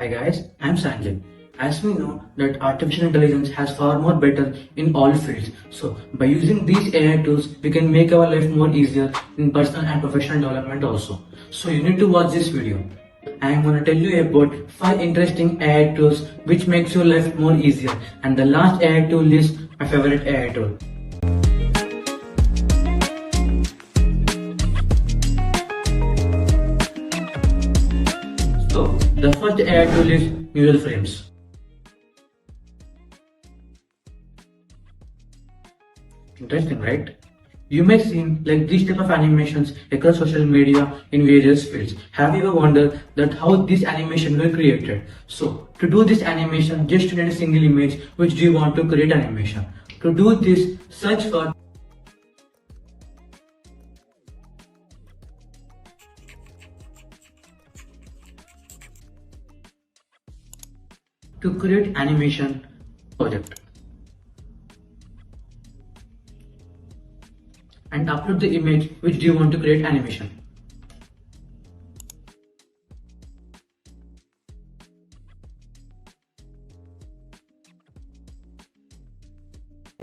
Hi guys, I'm Sanjay. As we know that artificial intelligence has far more better in all fields. So by using these AI tools, we can make our life more easier in personal and professional development also. So you need to watch this video. I'm gonna tell you about 5 interesting AI tools which makes your life more easier. And the last AI tool is my favorite AI tool. So the first AI tool is Neuralframes. Interesting, right? You may see like these type of animations across social media in various fields. Have you ever wondered that how this animation were created? So to do this animation, just need a single image which do you want to create animation. To do this, search for to create animation project and upload the image which do you want to create animation.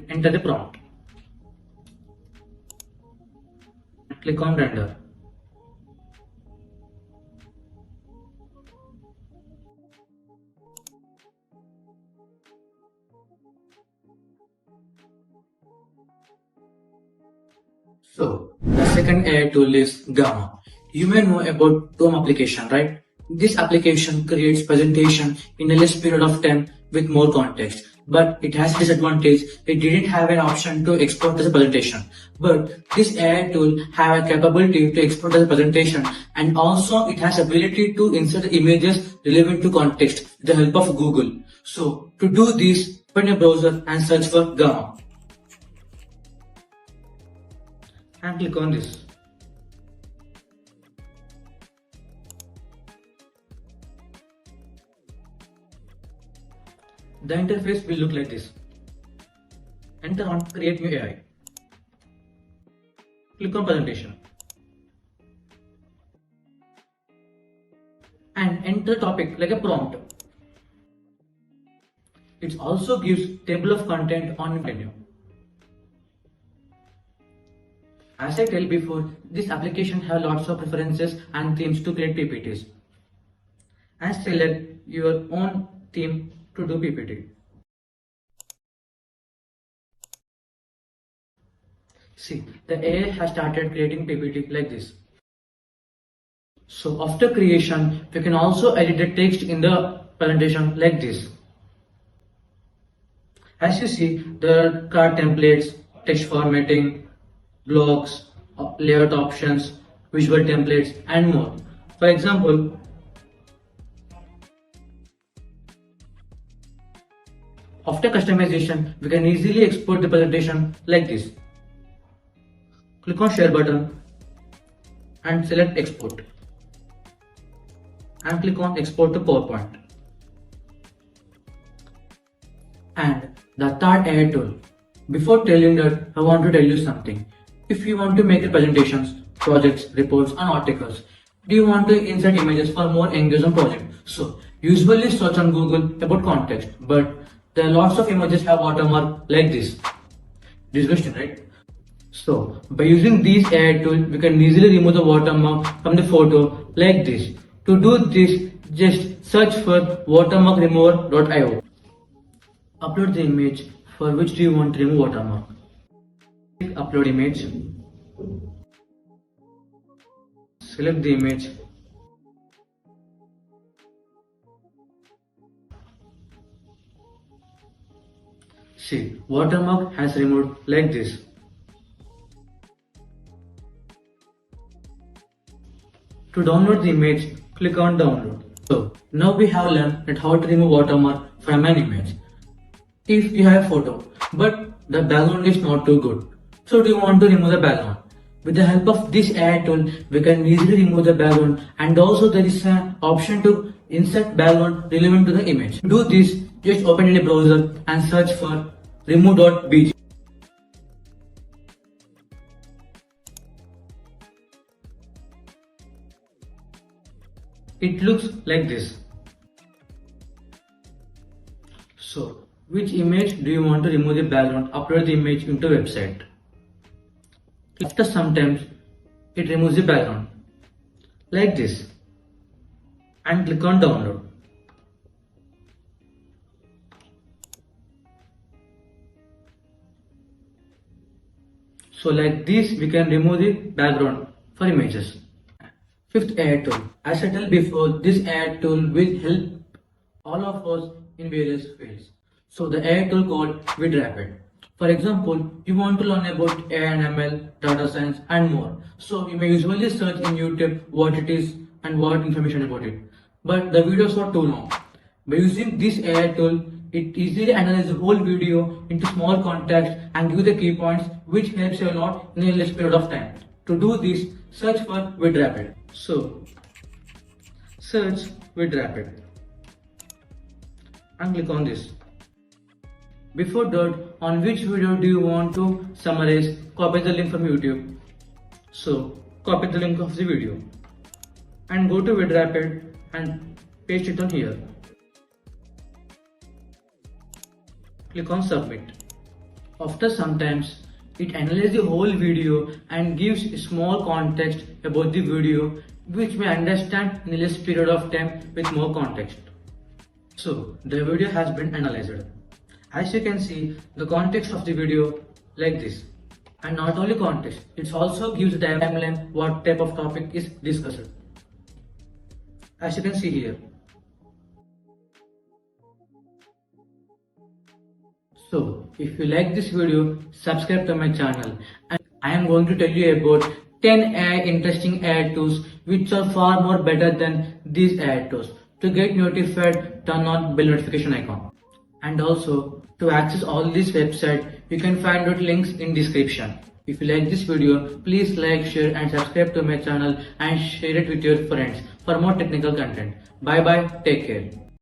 Enter the prompt. Click on render. So, the second AI tool is Gamma. You may know about Dome application, right? This application creates presentation in a less period of time with more context. But it has disadvantage. It didn't have an option to export as a presentation. But this AI tool have a capability to export as a presentation, and also it has ability to insert images relevant to context with the help of Google. So to do this, open a browser and search for Gamma. And click on this. The interface will look like this. Enter on Create New AI. Click on Presentation. And enter topic like a prompt. It also gives table of content on menu. As I tell before, this application have lots of preferences and themes to create PPTs. And select your own theme to do PPT. See, the AI has started creating PPT like this. So after creation, we can also edit the text in the presentation like this. As you see, there are card templates, text formatting, blocks, layout options, visual templates, and more. For example, after customization, we can easily export the presentation like this. Click on Share button and select Export. And click on Export to PowerPoint. And the third AI tool. Before telling that, I want to tell you something. If you want to make presentations, projects, reports, and articles, do you want to insert images for more engaging project? So usually search on Google about context, but there are lots of images have watermark like this. Disgusting, right? So by using these AI tools, we can easily remove the watermark from the photo like this. To do this, just search for watermarkremover.io. Upload the image for which do you want to remove watermark. Click Upload image. Select the image. See, watermark has removed like this. To download the image, click on download. So now we have learned that how to remove watermark from an image. If you have a photo, but the background is not too good, so do you want to remove the background? With the help of this AI tool, we can easily remove the background, and also there is an option to insert background relevant to the image. To do this, just open in a browser and search for remove.bg. It looks like this. So, which image do you want to remove the background, upload the image into website? After some time, it removes the background, like this, and click on download. So like this, we can remove the background for images. Fifth AI tool. As I told before, this AI tool will help all of us in various fields. So the AI tool called VidRapid. For example, you want to learn about AI and ML, data science and more. So you may usually search in YouTube what it is and what information about it. But the videos are too long. By using this AI tool, it easily analyzes the whole video into small context and give the key points, which helps you a lot in a less period of time. To do this, search for VidRapid. So, search VidRapid and click on this. Before that, on which video do you want to summarize? Copy the link from YouTube. So, copy the link of the video and go to VidRapid and paste it on here. Click on submit. After some times, it analyzes the whole video and gives a small context about the video, which may understand in a less period of time with more context. So the video has been analyzed. As you can see, the context of the video like this. And not only context, it also gives the timeline what type of topic is discussed. As you can see here. So, if you like this video, subscribe to my channel, and I am going to tell you about 10 AI interesting AI tools which are far more better than these AI tools. To get notified, turn on bell notification icon. And also, to access all these websites, you can find out links in description. If you like this video, please like, share and subscribe to my channel and share it with your friends for more technical content. Bye bye, take care.